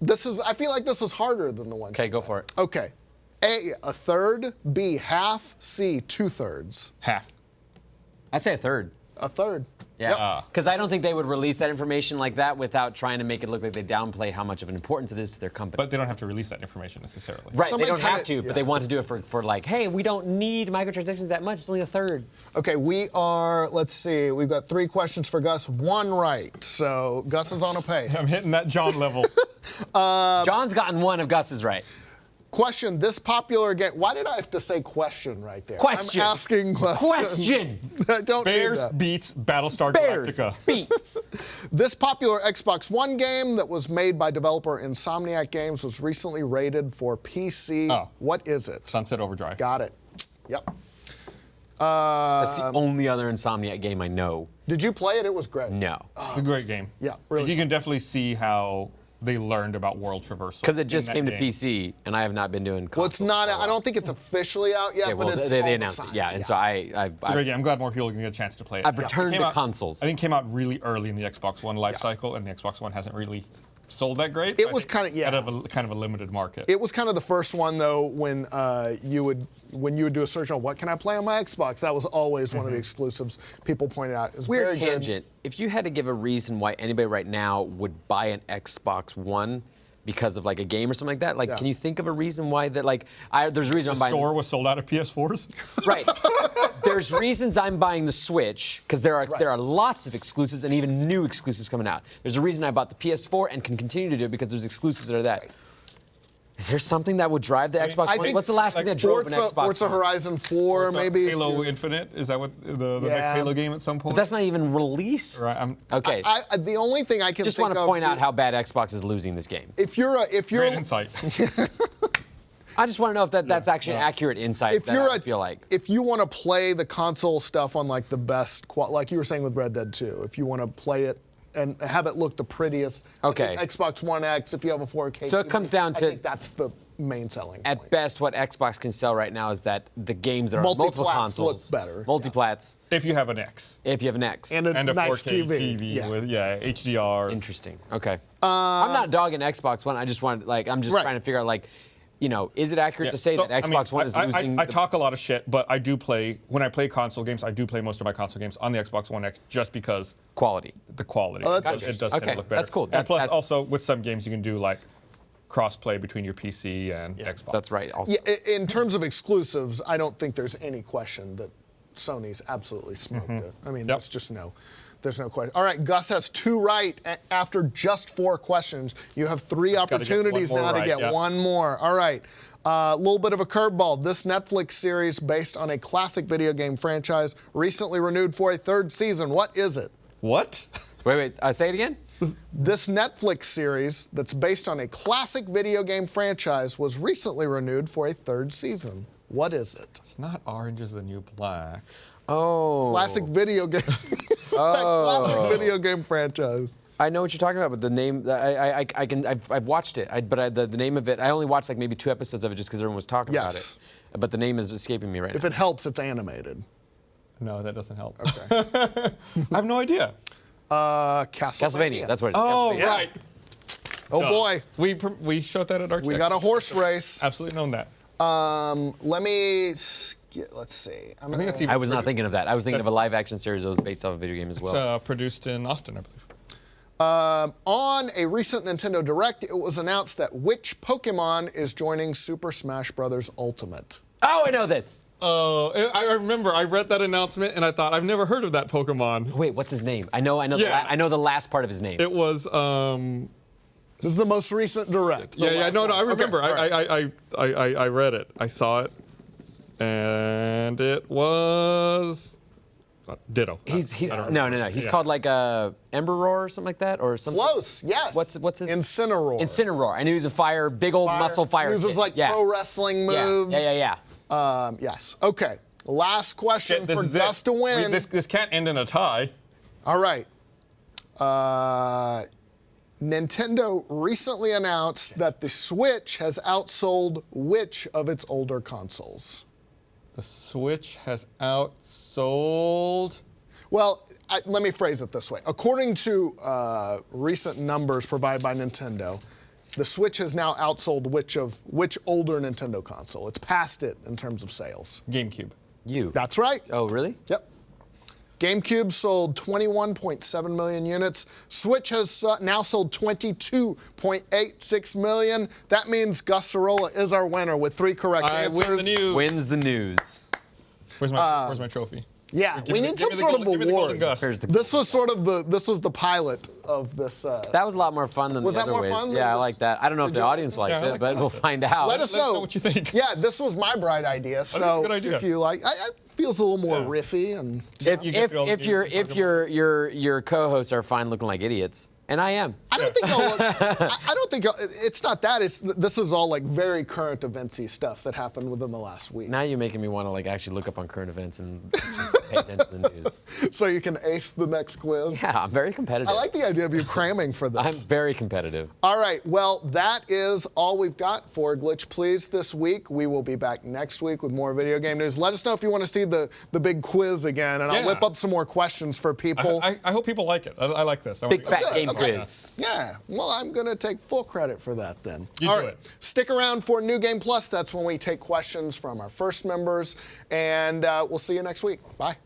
I feel like this is harder than the one. Okay, go for it. Okay. A third. B, half. C, 2/3. Half. I'd say a third. A third. Yeah. Because I don't think they would release that information like that without trying to make it look like they downplay how much of an importance it is to their company. But they don't have to release that information necessarily. right, somebody they don't have kinda- to, yeah. but they want to do it for like, hey, we don't need microtransactions that much. It's only a third. Okay, we are, let's see, we've got 3 questions for Gus, 1 right. So Gus is on a pace. I'm hitting that John level. John's gotten one of Gus's right. Question, this popular game, why did I have to say question right there? Question. I'm asking questions. Question. I don't need Bears that. beats Battlestar Bears Galactica. beats. This popular Xbox One game that was made by developer Insomniac Games was recently rated for PC. Oh. What is it? Sunset Overdrive. Got it. Yep. That's the only other Insomniac game I know. Did you play it? It was great. No. It's a great game. Yeah, really You can definitely see how they learned about world traversal. Because it in just that came to game. PC, and I have not been doing Well, it's console not, for a I while. don't think it's officially out yet, Yeah, well, but it's they all the announced it, signs, yeah. And so I've It's a great game. I'm glad more people can get a chance to play it. I've Yeah. returned It came to out- consoles. I think it came out really early in the Xbox One life cycle, and the Xbox One hasn't really sold that great. It I was think kinda- yeah. kind of a limited market. It was kind of the first one though when you would do a search on what can I play on my Xbox. That was always one of the exclusives people pointed out. It was Weird very good. tangent. If you had to give a reason why anybody right now would buy an Xbox One because of like a game or something like that, like, Yeah. can you think of a reason why that? Like, there's a reason I'm the buying. store was sold out of PS4s. Right. There's reasons I'm buying the Switch because there are lots of exclusives and even new exclusives coming out. There's a reason I bought the PS4 and can continue to do it because there's exclusives that are that. Is there something that would drive the Xbox I One? think, What's the last thing like, that drove an Forza, Xbox Forza One? Horizon 4 maybe. Halo Infinite, is that what the Yeah. next Halo game at some point? But that's not even released. Right, Okay. The only thing I can Just think want to of point out is- how bad Xbox is losing this game. if you're great insight. I just want to know if that's actually an accurate insight. if that you're I feel like. if you want to play the console stuff on like the best like you were saying with Red Dead 2, if you want to play it and have it look the prettiest, I Okay. think Xbox One X, if you have a 4K, So it TV, comes down I to- think that's the main selling At point. best, what Xbox can sell right now is that the games that are on multiple Multiplats consoles, look better, multiplats, If you have an X. if you have an X. And a And a nice 4K TV. Yeah. with HDR. Interesting. Okay. I'm not dogging Xbox One. I just want I'm just Right. trying to figure out is it accurate Yeah, to say so, that I mean, Xbox One is I losing? I talk a lot of shit, but I do play, when I play console games, I do play most of my console games on the Xbox One X just because quality. the quality. Oh, that's it interesting. does tend Okay, to look better. that's cool. And plus, That- also, with some games, you can do like cross-play between your PC and Xbox. That's right. Also. Yeah, in terms of exclusives, I don't think there's any question that Sony's absolutely smoked it. I mean, there's no question. All right, Gus has 2 right after just 4 questions. You have 3 gotta get opportunities one more now to right, get yeah. 1 more. All right. A little bit of a curveball. This Netflix series based on a classic video game franchise recently renewed for a 3rd season. What is it? What? Wait. Say it again. This Netflix series that's based on a classic video game franchise was recently renewed for a 3rd season. What is it? It's not Orange is the New Black. Oh. Classic video game. That classic video game franchise. I know what you're talking about, but the name, I've watched it, the name of it, I only watched like maybe 2 episodes of it just because everyone was talking about it. But the name is escaping me right now. If it helps, it's animated. No, that doesn't help. Okay. I have no idea. Castlevania. That's what it is. Oh, Castlevania. right. Oh boy. We showed that at our We check. got a horse race. Absolutely known that. Let's see. I think it's even I was not thinking of that. I was thinking of a live action series that was based off a video game as well. produced in Austin, I believe. On a recent Nintendo Direct, it was announced that which Pokemon is joining Super Smash Bros. Ultimate. Oh, I know this. I remember. I read that announcement and I thought I've never heard of that Pokemon. Wait, what's his name? I know Yeah. I know the last part of his name. It was. This is the most recent Direct. Yeah, I remember. Okay, all right. I read it. I saw it, and it was Ditto. He's no. He's called like Ember Roar or something like that, or something. Close, yes. What's his? Incineroar. Incineroar. I knew he was a fire, big old muscle fire. Uses kid. like yeah. pro wrestling moves. Yeah. Yes. Okay. Last question This for is it. Gus to win. This can't end in a tie. All right. Nintendo recently announced that the Switch has outsold which of its older consoles? The Switch has outsold. Well, let me phrase it this way. According to recent numbers provided by Nintendo, the Switch has now outsold which older Nintendo console? It's passed it in terms of sales. GameCube. That's right. Oh, really? Yep. GameCube sold 21.7 million units. Switch has now sold 22.86 million. That means Gus Sorolla is our winner with 3 correct I answers. win the news. Wins the news. Where's my trophy? Yeah, we need Give some me the sort golden- give me the of golden award. Gus. Here's the- This was the pilot of this. That was a lot more fun than Was the that other more ways. fun than Yeah, I this? like that. I don't know if Did the you like audience it? liked Yeah, I it, like but that. we'll find out. Let us Let us know. know what you think. Yeah, this was my bright idea. So it's a good idea. if you like, I feels a little more riffy and. If your co-hosts are fine looking like idiots, and I am. I don't think they'll look, I don't think it's not that. This is all like very current eventsy stuff that happened within the last week. Now you're making me want to like actually look up on current events and just pay attention to the news. So you can ace the next quiz. Yeah, I'm very competitive. I like the idea of you cramming for this. I'm very competitive. All right, well, that is all we've got for Glitch Please this week. We will be back next week with more video game news. Let us know if you want to see the big quiz again, and I'll whip up some more questions for people. I hope people like it. I like this. Big fat game okay. quiz. Yeah, well, I'm going to take full credit for that then. You All do right, it. Stick around for New Game Plus. That's when we take questions from our first members, and we'll see you next week. Bye.